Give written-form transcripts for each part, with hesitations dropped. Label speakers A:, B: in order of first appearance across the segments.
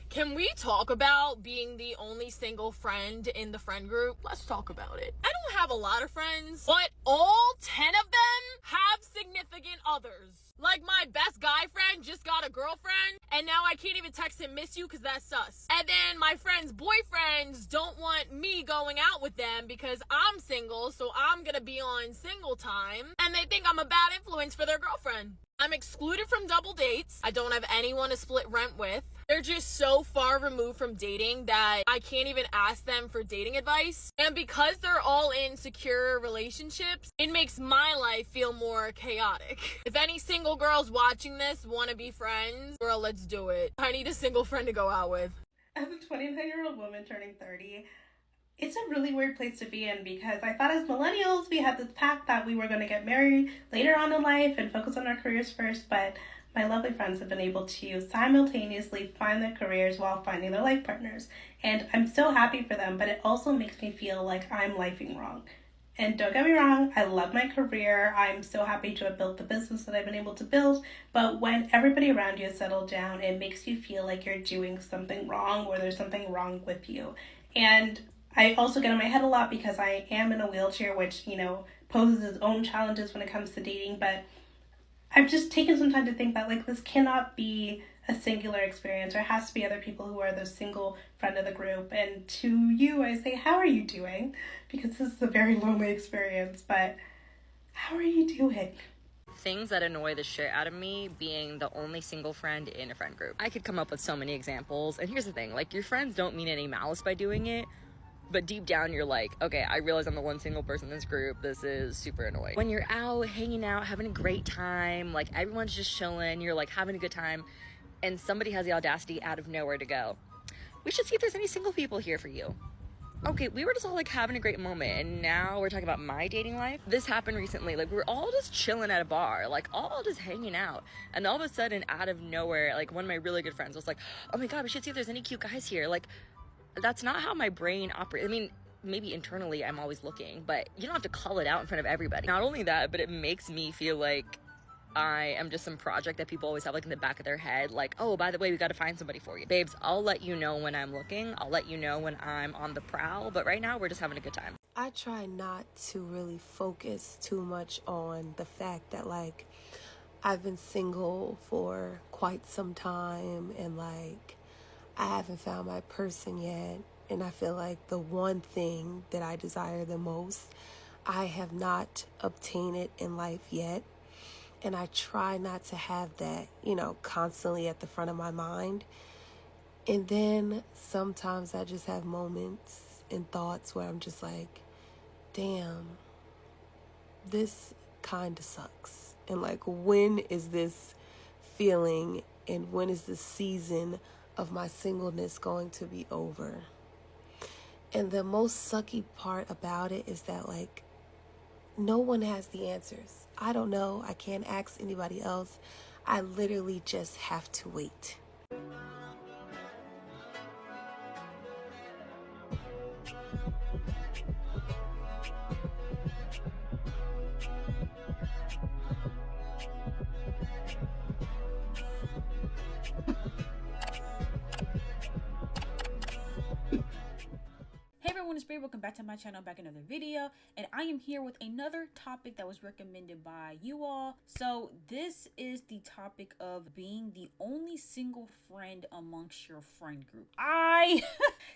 A: Can we talk about being the only single friend in the friend group? Let's talk about it. I don't have a lot of friends, but all 10 of them have significant others. Like, my best guy friend just got a girlfriend, and now I can't even text him miss you because that's sus. And then my friends' boyfriends don't want me going out with them because I'm single, so I'm gonna be on single time, and they think I'm a bad influence for their girlfriend. I'm excluded from double dates. I don't have anyone to split rent with. They're just so far removed from dating that I can't even ask them for dating advice. And because they're all in secure relationships, it makes my life feel more chaotic. If any single girls watching this want to be friends, girl, let's do it. I need a single friend to go out with.
B: As a 29-year-old woman turning 30, it's a really weird place to be in because I thought as millennials we had this pact that we were going to get married later on in life and focus on our careers first, but my lovely friends have been able to simultaneously find their careers while finding their life partners. And I'm so happy for them, but it also makes me feel like I'm lifing wrong. And don't get me wrong, I love my career. I'm so happy to have built the business that I've been able to build. But when everybody around you is settled down, it makes you feel like you're doing something wrong or there's something wrong with you. And I also get in my head a lot because I am in a wheelchair, which, poses its own challenges when it comes to dating. But I've just taken some time to think that, this cannot be a singular experience. There has to be other people who are the single friend of the group. And to you, I say, how are you doing? Because this is a very lonely experience, but how are you doing?
C: Things that annoy the shit out of me being the only single friend in a friend group. I could come up with so many examples. And here's the thing, your friends don't mean any malice by doing it. But deep down, you're like, okay, I realize I'm the one single person in this group. This is super annoying. When you're out, hanging out, having a great time, everyone's just chilling, you're having a good time, and somebody has the audacity out of nowhere to go, we should see if there's any single people here for you. Okay, we were just all having a great moment, and now we're talking about my dating life. This happened recently. We were all just chilling at a bar, all just hanging out. And all of a sudden, out of nowhere, one of my really good friends was like, oh my God, we should see if there's any cute guys here. That's not how my brain operates. I mean, maybe internally I'm always looking, but you don't have to call it out in front of everybody. Not only that, but it makes me feel like I am just some project that people always have in the back of their head, oh, by the way, we got to find somebody for you. Babes, I'll let you know when I'm looking. I'll let you know when I'm on the prowl, but right now we're just having a good time.
D: I try not to really focus too much on the fact that I've been single for quite some time and I haven't found my person yet, and I feel like the one thing that I desire the most, I have not obtained it in life yet, and I try not to have that, constantly at the front of my mind. And then sometimes I just have moments and thoughts where I'm just like, damn, this kind of sucks. And when is this feeling and when is this season of my singleness going to be over? And the most sucky part about it is that no one has the answers. I don't know. I can't ask anybody else. I literally just have to wait.
E: It's Bree. Welcome back to my channel, back in another video, and I am here with another topic that was recommended by you all. So this is the topic of being the only single friend amongst your friend group. I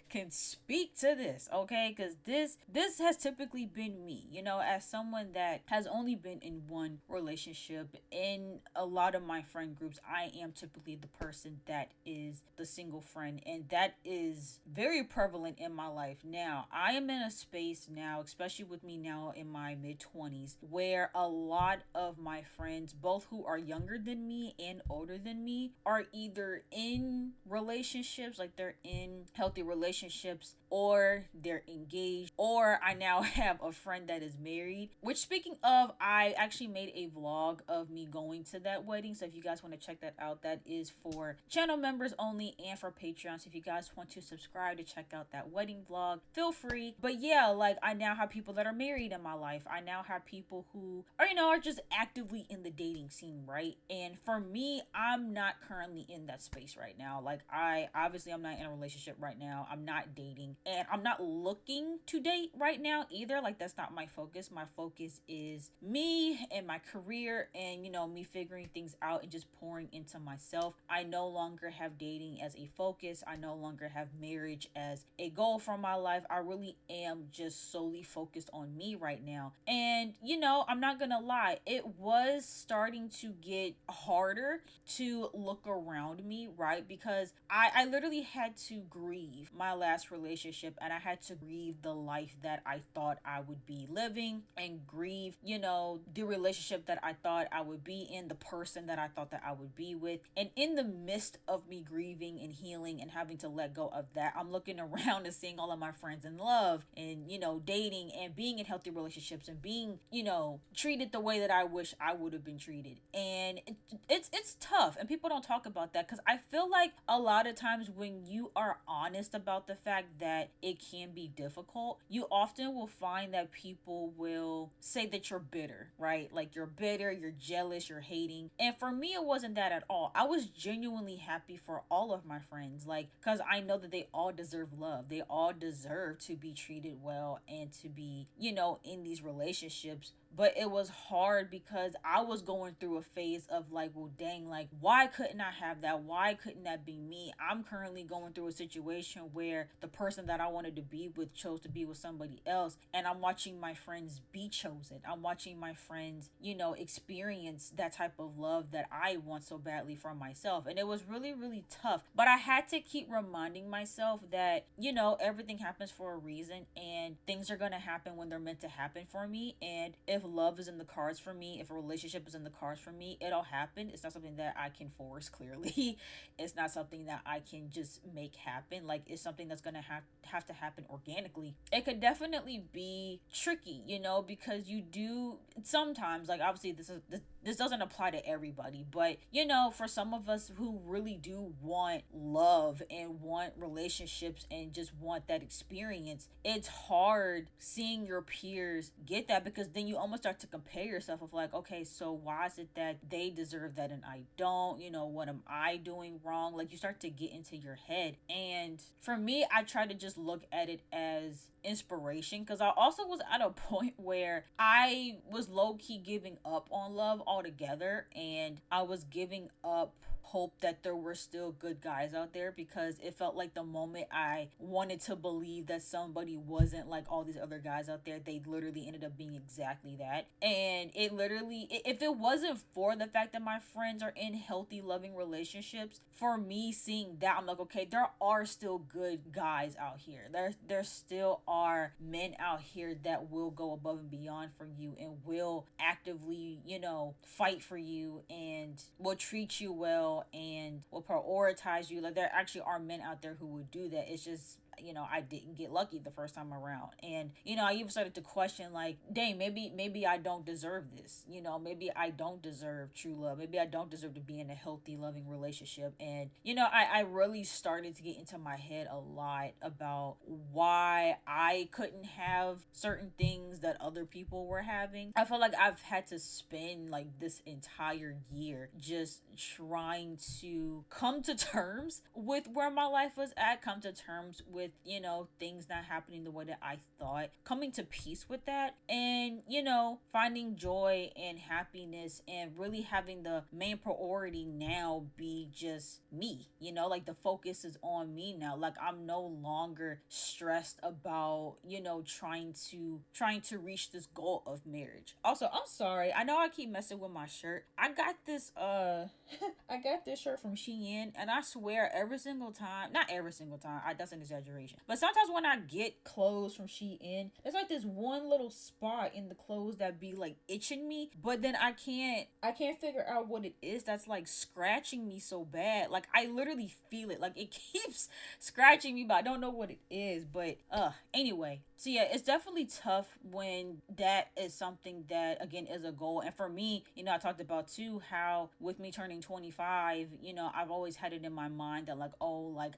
E: can speak to this, okay, because this has typically been me, as someone that has only been in one relationship. In a lot of my friend groups, I am typically the person that is the single friend, and that is very prevalent in my life now. I am in a space now, especially with me now in my mid-20s, where a lot of my friends, both who are younger than me and older than me, are either in relationships, they're in healthy relationships, or they're engaged, or I now have a friend that is married. Which, speaking of, I actually made a vlog of me going to that wedding, so if you guys want to check that out, that is for channel members only and for Patreon. So if you guys want to subscribe to check out that wedding vlog, feel free. But yeah, like I now have people that are married in my life. I now have people who are, are just actively in the dating scene, right? And for me, I'm not currently in that space right now. Like I'm not in a relationship right now. I'm not dating, and I'm not looking to date right now either. Like that's not my focus. My focus is me and my career, and me figuring things out and just pouring into myself. I no longer have dating as a focus. I no longer have marriage as a goal for my life. I really am just solely focused on me right now. And I'm not gonna lie, it was starting to get harder to look around me, right? Because I literally had to grieve my last relationship, and I had to grieve the life that I thought I would be living, and grieve, the relationship that I thought I would be in, the person that I thought that I would be with. And in the midst of me grieving and healing and having to let go of that, I'm looking around and seeing all of my friends in love and, dating and being in healthy relationships and being, treated the way that I wish I would have been treated. And it's tough, and people don't talk about that, because I feel like a lot of times when you are honest about the fact that it can be difficult, you often will find that people will say that you're bitter, right? Like you're bitter, you're jealous, you're hating. And for me, it wasn't that at all. I was genuinely happy for all of my friends, like, because I know that they all deserve love. They all deserve to be treated well and to be, in these relationships. But it was hard because I was going through a phase of like, well, dang, like, why couldn't I have that? Why couldn't that be me? I'm currently going through a situation where the person that I wanted to be with chose to be with somebody else. And I'm watching my friends be chosen. I'm watching my friends, experience that type of love that I want so badly for myself. And it was really, really tough. But I had to keep reminding myself that, everything happens for a reason, and things are going to happen when they're meant to happen for me. And if love is in the cards for me, if a relationship is in the cards for me, it'll happen. It's not something that I can force, clearly. It's not something that I can just make happen. Like, it's something that's gonna have to happen organically. It could definitely be tricky, because you do sometimes, like, obviously this doesn't apply to everybody, but for some of us who really do want love and want relationships and just want that experience, it's hard seeing your peers get that, because then you almost start to compare yourself of like, okay, so why is it that they deserve that and I don't? What am I doing wrong? Like, you start to get into your head. And for me, I try to just look at it as inspiration, because I also was at a point where I was low-key giving up on love altogether, and I was giving up hope that there were still good guys out there, because it felt like the moment I wanted to believe that somebody wasn't like all these other guys out there, they literally ended up being exactly that. And it literally, if it wasn't for the fact that my friends are in healthy, loving relationships, for me seeing that, I'm like, okay, there are still good guys out here. There still are men out here that will go above and beyond for you and will actively, fight for you and will treat you well and will prioritize you. Like, there actually are men out there who would do that. It's just, I didn't get lucky the first time around. And, I even started to question, like, dang, maybe I don't deserve this. Maybe I don't deserve true love. Maybe I don't deserve to be in a healthy, loving relationship. And, I really started to get into my head a lot about why I couldn't have certain things that other people were having. I feel like I've had to spend like this entire year just trying to come to terms with where my life was at, come to terms with, things not happening the way that I thought, coming to peace with that, and, finding joy and happiness, and really having the main priority now be just me, like the focus is on me now. Like, I'm no longer stressed about, trying to reach this goal of marriage. Also, I'm sorry, I know I keep messing with my shirt. I got this I got this shirt from Shein, and I swear every single time, not every single time, that's an exaggeration, but sometimes when I get clothes from Shein, there's like this one little spot in the clothes that be like itching me, but then I can't figure out what it is that's like scratching me so bad. Like, I literally feel it, like it keeps scratching me, but I don't know what it is. But anyway, so yeah, it's definitely tough when that is something that, again, is a goal. And for me, I talked about too how with me turning 25, I've always had it in my mind that like, oh, like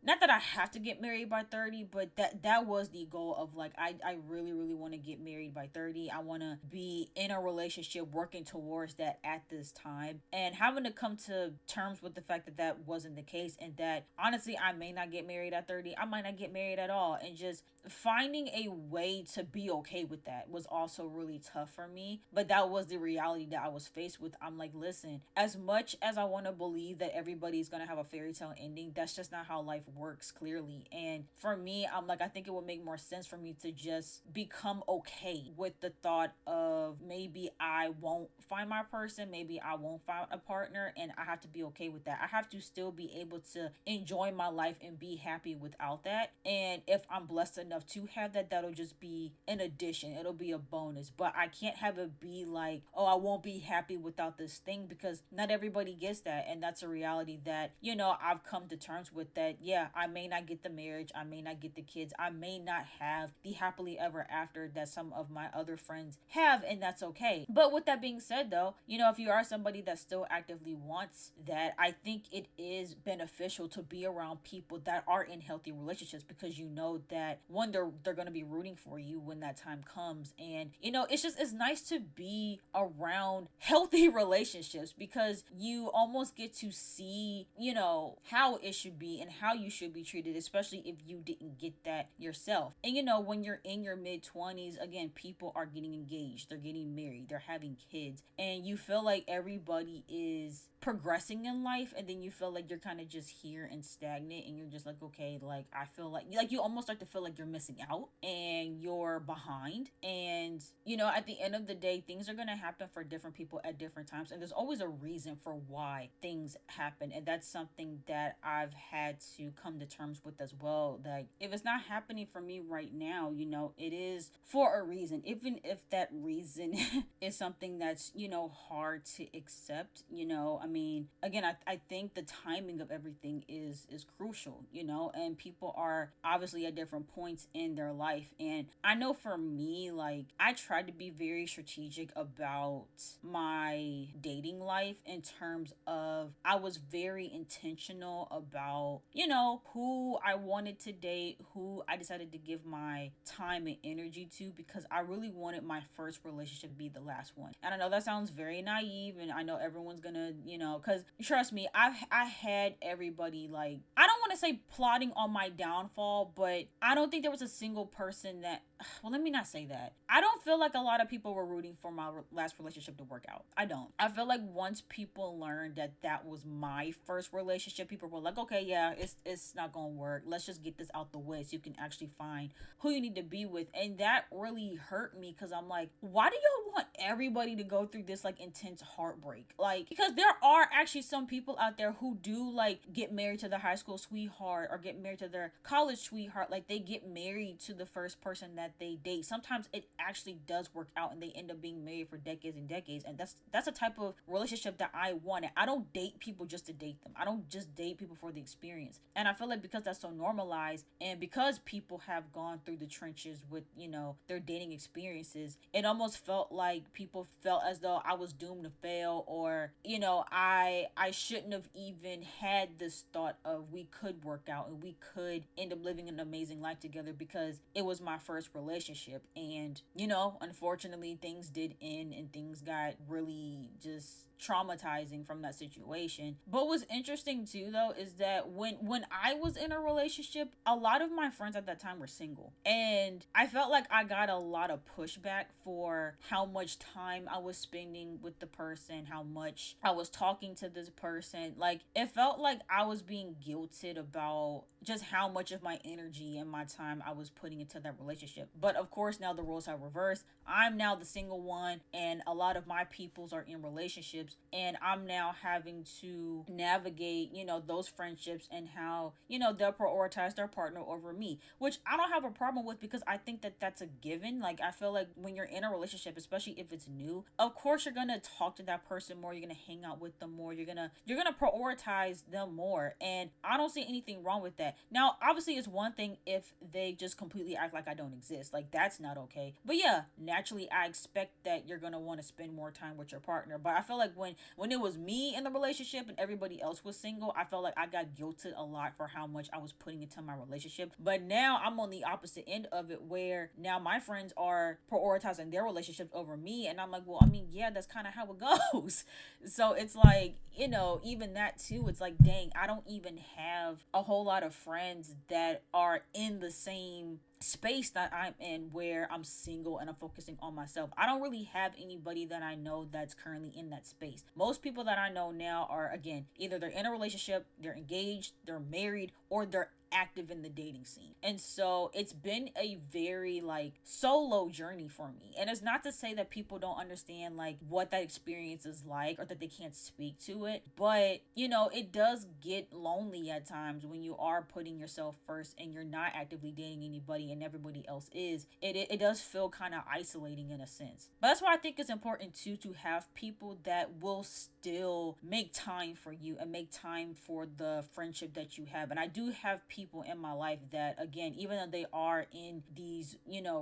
E: not that I have to get get married by 30, but that was the goal of like, I really, really want to get married by 30. I want to be in a relationship working towards that at this time, and having to come to terms with the fact that that wasn't the case, and that honestly, I may not get married at 30. I might not get married at all, and just finding a way to be okay with that was also really tough for me. But that was the reality that I was faced with. I'm like, listen, as much as I want to believe that everybody's gonna have a fairy tale ending, that's just not how life works, clearly. And for me, I'm like, I think it would make more sense for me to just become okay with the thought of maybe I won't find my person, maybe I won't find a partner, and I have to be okay with that. I have to still be able to enjoy my life and be happy without that. And if I'm blessed enough to have that, that'll just be an addition, it'll be a bonus. But I can't have it be like, oh, I won't be happy without this thing, because not everybody gets that. And that's a reality that, you know, I've come to terms with, that yeah, I may not get the marriage, I may not get the kids, I may not have the happily ever after that some of my other friends have, and that's okay. But with that being said though, you know, if you are somebody that still actively wants that, I think it is beneficial to be around people that are in healthy relationships, because you know that one, they're going to be rooting for you when that time comes. And you know, it's nice to be around healthy relationships, because you almost get to see, you know, how it should be and how you should be treated, especially if you didn't get that yourself. And you know, when you're in your mid-20s, again, people are getting engaged, they're getting married, they're having kids, and you feel like everybody is progressing in life, and then you feel like you're kind of just here and stagnant, and you're just like, okay, like I feel like you almost start to feel like you're missing out and you're behind. And you know, at the end of the day, things are going to happen for different people at different times, and there's always a reason for why things happen. And that's something that I've had to come to terms with as well, that if it's not happening for me right now, you know, it is for a reason, even if that reason is something that's, you know, hard to accept. You know, I mean, again, I think the timing of everything is crucial, you know, and people are obviously at different points in their life. And I know for me, like, I tried to be very strategic about my dating life, in terms of I was very intentional about, you know, who I wanted to date, who I decided to give my time and energy to, because I really wanted my first relationship to be the last one. And I know that sounds very naive, and I know everyone's gonna, you know, because trust me, I had everybody, like, I don't want to say plotting on my downfall, but I don't think there was a single person that, well, let me not say that. I don't feel like a lot of people were rooting for my last relationship to work out. I don't. I feel like once people learned that that was my first relationship, people were like, okay, yeah, it's not gonna work. Let's just get this out the way so you can actually find who you need to be with. And that really hurt me, because I'm like, why do y'all want everybody to go through this like intense heartbreak? Like, because there are actually some people out there who do like get married to their high school sweetheart, or get married to their college sweetheart. Like, they get married to the first person that they date. Sometimes it actually does work out, and they end up being married for decades and decades. And that's a type of relationship that I wanted. I don't date people just to date them. I don't just date people for the experience. And I feel like because that's so normalized, and because people have gone through the trenches with, you know, their dating experiences, it almost felt like people felt as though I was doomed to fail, or, you know, I shouldn't have even had this thought of we could work out and we could end up living an amazing life together, because it was my first relationship. And, you know, unfortunately, things did end, and things got really just traumatizing from that situation. But what's interesting too, though, is that when I was in a relationship, a lot of my friends at that time were single, and I felt like I got a lot of pushback for how much time I was spending with the person, how much I was talking to this person. Like, it felt like I was being guilted about just how much of my energy and my time I was putting into that relationship. But of course, now the roles have reversed. I'm now the single one, and a lot of my peoples are in relationships, and I'm now having to navigate, you know, those friendships, and how, you know, they'll prioritize their partner over me, which I don't have a problem with, because I think that that's a given. Like, I feel like when you're in a relationship, especially if it's new, of course you're gonna talk to that person more, you're gonna hang out with them more, you're gonna prioritize them more, and I don't see anything wrong with that. Now, obviously, it's one thing if they just completely act like I don't exist. Like, that's not okay. But yeah, naturally, I expect that you're gonna want to spend more time with your partner. But I feel like when it was me in the relationship and everybody else was single, I felt like I got guilted a lot for how much I was putting into my relationship. But now I'm on the opposite end of it, where now my friends are prioritizing their relationships over me, and I'm like, well, I mean, yeah, that's kind of how it goes. So it's like, even that too, it's like, dang, I don't even have a whole lot of friends that are in the same space that I'm in, where I'm single and I'm focusing on myself. I don't really have anybody that I know that's currently in that space. Most people that I know now are, again, either they're in a relationship, they're engaged, they're married, or they're active in the dating scene. And so it's been a very like solo journey for me. And it's not to say that people don't understand like what that experience is like, or that they can't speak to it, but it does get lonely at times when you are putting yourself first and you're not actively dating anybody and everybody else is. It does feel kind of isolating in a sense. But that's why I think it's important too to have people that will still make time for you and make time for the friendship that you have. And I do have people in my life that, again, even though they are in these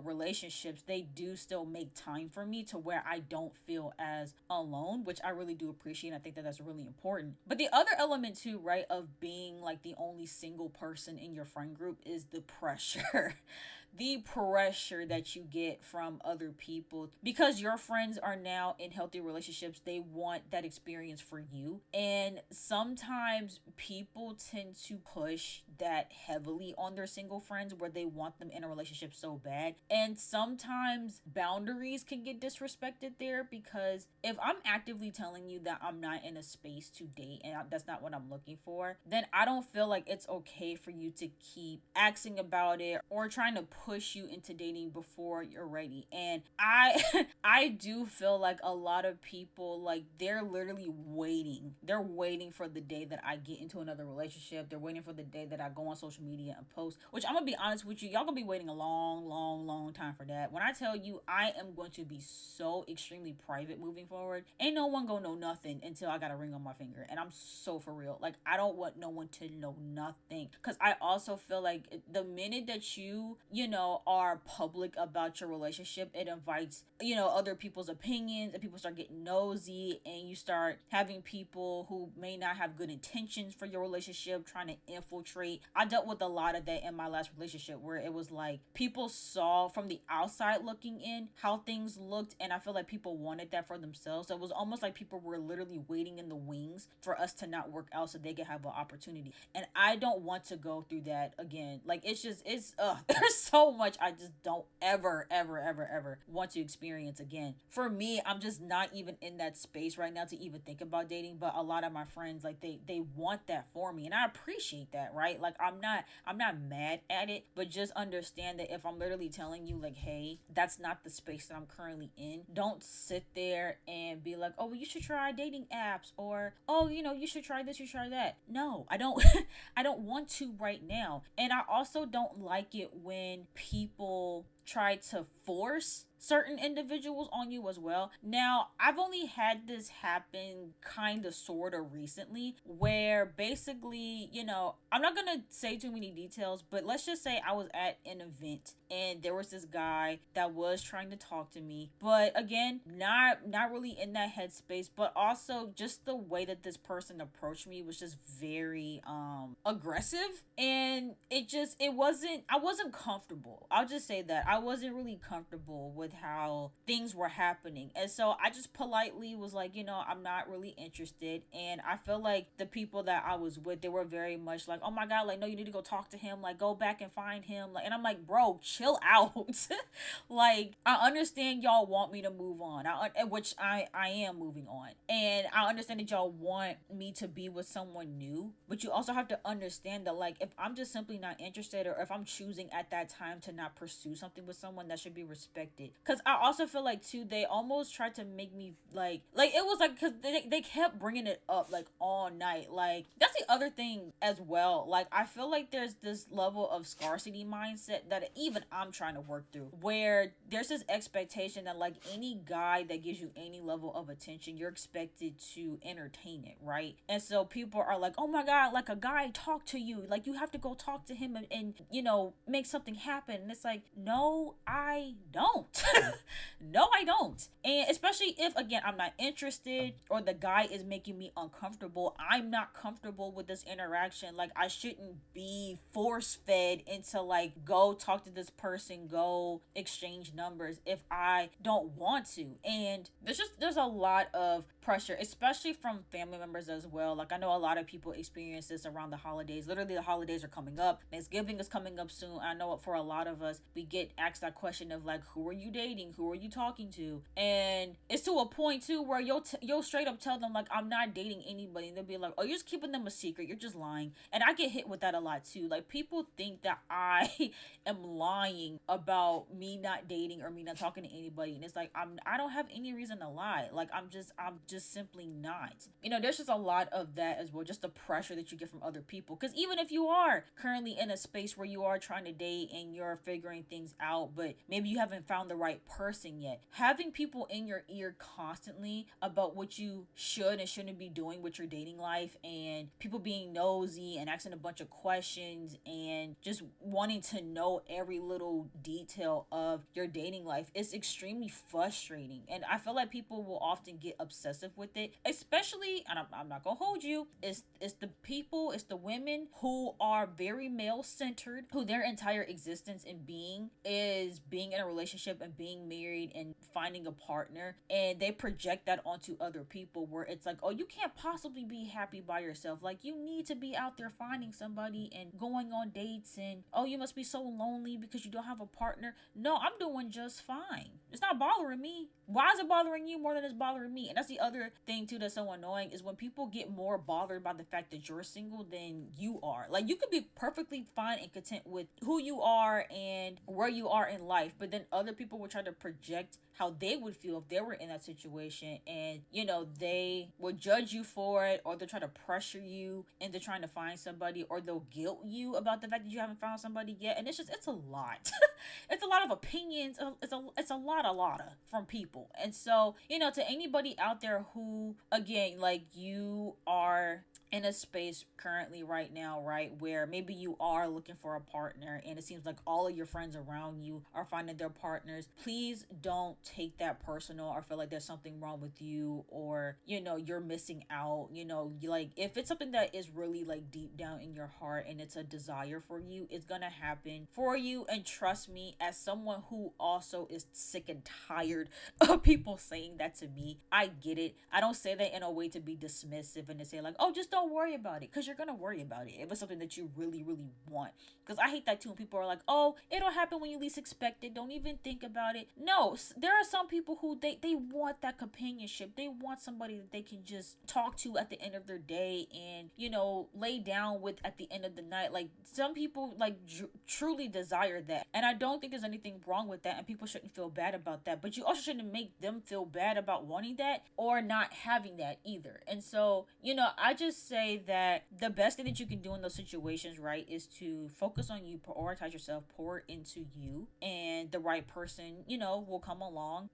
E: relationships, they do still make time for me to where I don't feel as alone, which I really do appreciate. I think that that's really important. But the other element too, right, of being like the only single person in your friend group is the pressure. The pressure that you get from other people, because your friends are now in healthy relationships. They want that experience for you, and sometimes people tend to push that heavily on their single friends, where they want them in a relationship so bad, and sometimes boundaries can get disrespected there, because if I'm actively telling you that I'm not in a space to date and that's not what I'm looking for, then I don't feel like it's okay for you to keep asking about it or trying to push you into dating before you're ready. And I do feel like a lot of people, like, they're literally waiting. They're waiting for the day that I get into another relationship. They're waiting for the day that I go on social media and post, which I'm gonna be honest with you, y'all gonna be waiting a long time for that. When I tell you I am going to be so extremely private moving forward, ain't no one gonna know nothing until I got a ring on my finger. And I'm so for real. Like, I don't want no one to know nothing, because I also feel like the minute that you are public about your relationship, it invites other people's opinions, and people start getting nosy, and you start having people who may not have good intentions for your relationship trying to infiltrate. I dealt with a lot of that in my last relationship, where it was like people saw from the outside looking in how things looked, and I feel like people wanted that for themselves. So it was almost like people were literally waiting in the wings for us to not work out so they could have an opportunity, and I don't want to go through that again. Like, it's there's so much I just don't ever want to experience again. For me, I'm just not even in that space right now to even think about dating, but a lot of my friends, like, they want that for me, and I appreciate that, right? Like, I'm not mad at it, but just understand that if I'm literally telling you, like, hey, that's not the space that I'm currently in, don't sit there and be like, oh, well, you should try dating apps, or, oh, you should try this, you should try that. No, I don't I don't want to right now. And I also don't like it when people try to force certain individuals on you as well. Now, I've only had this happen kind of sort of recently, where basically, I'm not gonna say too many details, but let's just say I was at an event and there was this guy that was trying to talk to me, but again, not really in that headspace, but also just the way that this person approached me was just very aggressive, and I wasn't comfortable. I'll just say that I wasn't really comfortable with how things were happening, and so I just politely was like, I'm not really interested. And I feel like the people that I was with, they were very much like, oh my god, like, no, you need to go talk to him, like, go back and find him, like, and I'm like, bro, chill out. Like, I understand y'all want me to move on, which I am moving on, and I understand that y'all want me to be with someone new, but you also have to understand that, like, if I'm just simply not interested, or if I'm choosing at that time to not pursue something with someone, that should be respected. Because I also feel like too, they almost tried to make me like it was like, because they kept bringing it up like all night. Like, that's the other thing as well. Like, I feel like there's this level of scarcity mindset that even I'm trying to work through, where there's this expectation that, like, any guy that gives you any level of attention, you're expected to entertain it, right? And so people are like, oh my god, like, a guy talked to you, like, you have to go talk to him and make something happen. And it's like, no, I don't. No, I don't. And especially if, again, I'm not interested or the guy is making me uncomfortable, I'm not comfortable with this interaction. Like, I shouldn't be force fed into, like, go talk to this person, go exchange numbers if I don't want to. And there's a lot of pressure, especially from family members as well. Like, I know a lot of people experience this around the holidays. Literally, the holidays are coming up. Thanksgiving is coming up soon. I know for a lot of us, we get asked that question of, like, who are you dating? Who are you talking to? And it's to a point too where you'll straight up tell them, like, I'm not dating anybody, and they'll be like, oh, you're just keeping them a secret, you're just lying. And I get hit with that a lot too. Like, people think that I am lying about me not dating or me not talking to anybody, and it's like, I don't have any reason to lie. Like, I'm just simply not. There's just a lot of that as well, just the pressure that you get from other people. Because even if you are currently in a space where you are trying to date and you're figuring things out, but maybe you haven't found the right person yet, having people in your ear constantly about what you should and shouldn't be doing with your dating life, and people being nosy and asking a bunch of questions and just wanting to know every little detail of your dating life is extremely frustrating. And I feel like people will often get obsessive with it, especially, and I'm not gonna hold you, it's the women who are very male centered, who their entire existence in being is being in a relationship and being married and finding a partner, and they project that onto other people, where it's like, oh, you can't possibly be happy by yourself, like, you need to be out there finding somebody and going on dates, and oh, you must be so lonely because you don't have a partner. No, I'm doing just fine. It's not bothering me. Why is it bothering you more than it's bothering me? And that's the other thing too that's so annoying, is when people get more bothered by the fact that you're single than you are. Like, you could be perfectly fine and content with who you are and where you are in life, but then other people will try to project how they would feel if they were in that situation, and they will judge you for it, or they'll try to pressure you into trying to find somebody, or they'll guilt you about the fact that you haven't found somebody yet. And it's a lot. It's a lot of opinions. It's a lot of from people. And so, to anybody out there who, again, like, you are in a space currently right now, right, where maybe you are looking for a partner and it seems like all of your friends around you are finding their partners, please don't take that personal or feel like there's something wrong with you, or you're missing out. Like, if it's something that is really, like, deep down in your heart and it's a desire for you, it's gonna happen for you. And trust me, as someone who also is sick and tired of people saying that to me, I get it. I don't say that in a way to be dismissive and to say, like, oh, just don't worry about it, because you're gonna worry about it if it's something that you really, really want. Because I hate that too when people are like, oh, it'll happen when you least expect it, don't even think about it. No, there are some people who they want that companionship. They want somebody that they can just talk to at the end of their day and lay down with at the end of the night. Like, some people, like, truly desire that, and I don't think there's anything wrong with that, and people shouldn't feel bad about that, but you also shouldn't make them feel bad about wanting that or not having that either. And so, I just say that the best thing that you can do in those situations, right, is to focus on you, prioritize yourself, pour into you, and the right person, will come along.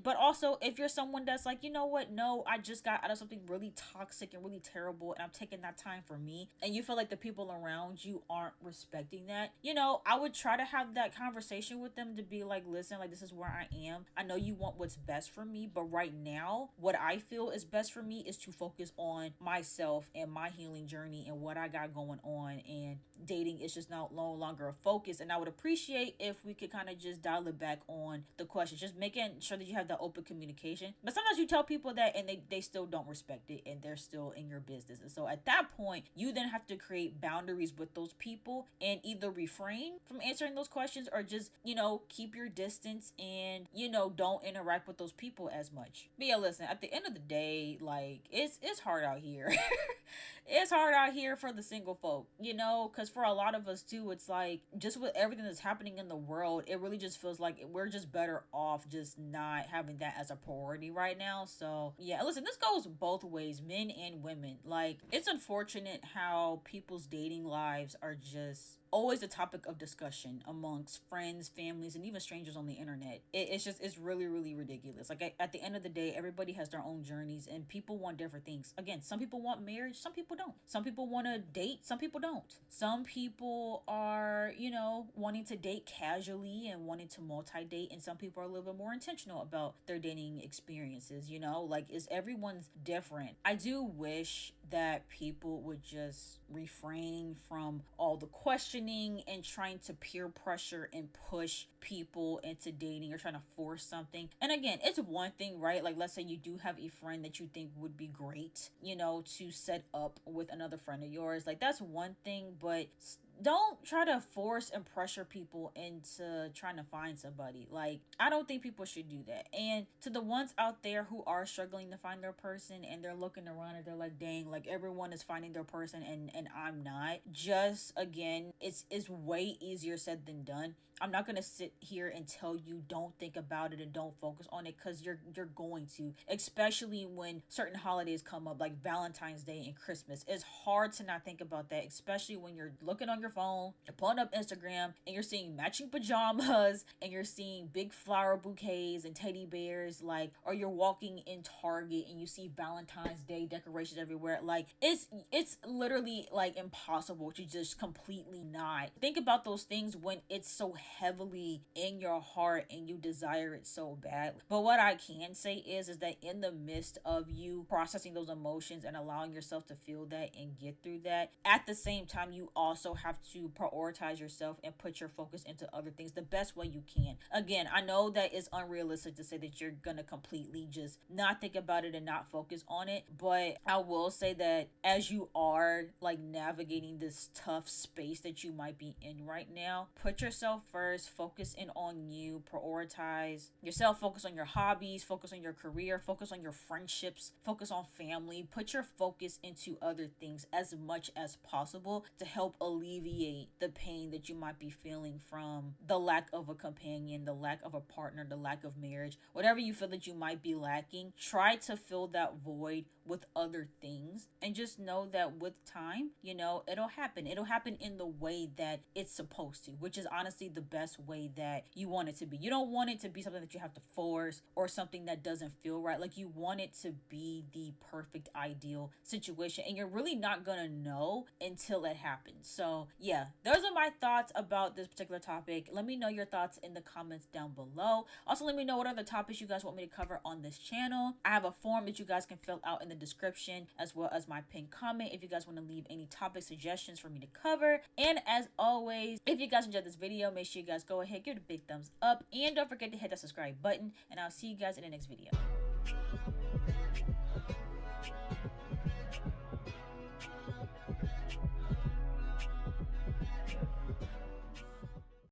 E: But also, if you're someone that's like, what, no, I just got out of something really toxic and really terrible, and I'm taking that time for me, and you feel like the people around you aren't respecting that, I would try to have that conversation with them to be like, listen, like, this is where I am. I know you want what's best for me, but right now, what I feel is best for me is to focus on myself and my healing journey and what I got going on, and dating is just no longer a focus. And I would appreciate if we could kind of just dial it back on the questions, just making sure that you have the open communication. But sometimes you tell people that and they still don't respect it, and they're still in your business. And so at that point, you then have to create boundaries with those people and either refrain from answering those questions, or just keep your distance and don't interact with those people as much. But yeah, listen, at the end of the day, like, it's hard out here. It's hard out here for the single folk, because for a lot of us too, it's like, just with everything that's happening in the world, it really just feels like we're just better off just not having that as a priority right now. So yeah, listen, this goes both ways, men and women. Like, it's unfortunate how people's dating lives are just always a topic of discussion amongst friends, families, and even strangers on the internet. It's really, really ridiculous. Like, at the end of the day, everybody has their own journeys, and people want different things. Again, some people want marriage, some people don't. Some people want to date, some people don't. Some people are, you know, wanting to date casually and wanting to multi-date, and some people are a little bit more intentional about their dating experiences, you know? Like, is everyone's different. I do wish that people would just refrain from all the questioning and trying to peer pressure and push people into dating or trying to force something. And again, it's one thing, right? Like, let's say you do have a friend that you think would be great, you know, to set up with another friend of yours. Like, that's one thing, but don't try to force and pressure people into trying to find somebody. Like, I don't think people should do that. And to the ones out there who are struggling to find their person and they're looking around and they're like, dang, like everyone is finding their person and I'm not. Just again, it's way easier said than done. I'm not gonna sit here and tell you don't think about it and don't focus on it, because you're going to, especially when certain holidays come up like Valentine's Day and Christmas. It's hard to not think about that, especially when you're looking on your phone, you're pulling up Instagram, and you're seeing matching pajamas and you're seeing big flower bouquets and teddy bears, like, or you're walking in Target and you see Valentine's Day decorations everywhere. Like, it's literally like impossible to just completely not think about those things when it's so heavily in your heart and you desire it so bad. But what I can say is that in the midst of you processing those emotions and allowing yourself to feel that and get through that, at the same time you also have to prioritize yourself and put your focus into other things the best way you can. Again, I know that it's unrealistic to say that you're gonna completely just not think about it and not focus on it, but I will say that as you are like navigating this tough space that you might be in right now, put yourself first, focus in on you, prioritize yourself, focus on your hobbies, focus on your career, focus on your friendships, focus on family. Put your focus into other things as much as possible to help alleviate the pain that you might be feeling from the lack of a companion, the lack of a partner, the lack of marriage, whatever you feel that you might be lacking. Try to fill that void with other things, and just know that with time, you know, it'll happen in the way that it's supposed to, which is honestly the best way that you want it to be. You don't want it to be something that you have to force or something that doesn't feel right. Like, you want it to be the perfect ideal situation, and you're really not gonna know until it happens. So yeah, those are my thoughts about this particular topic. Let me know your thoughts in the comments down below. Also, let me know what other topics you guys want me to cover on this channel. I have a form that you guys can fill out in the description, as well as my pinned comment, if you guys want to leave any topic suggestions for me to cover. And as always, if you guys enjoyed this video, make sure you guys go ahead, give it a big thumbs up, and don't forget to hit that subscribe button, and I'll see you guys in the next video.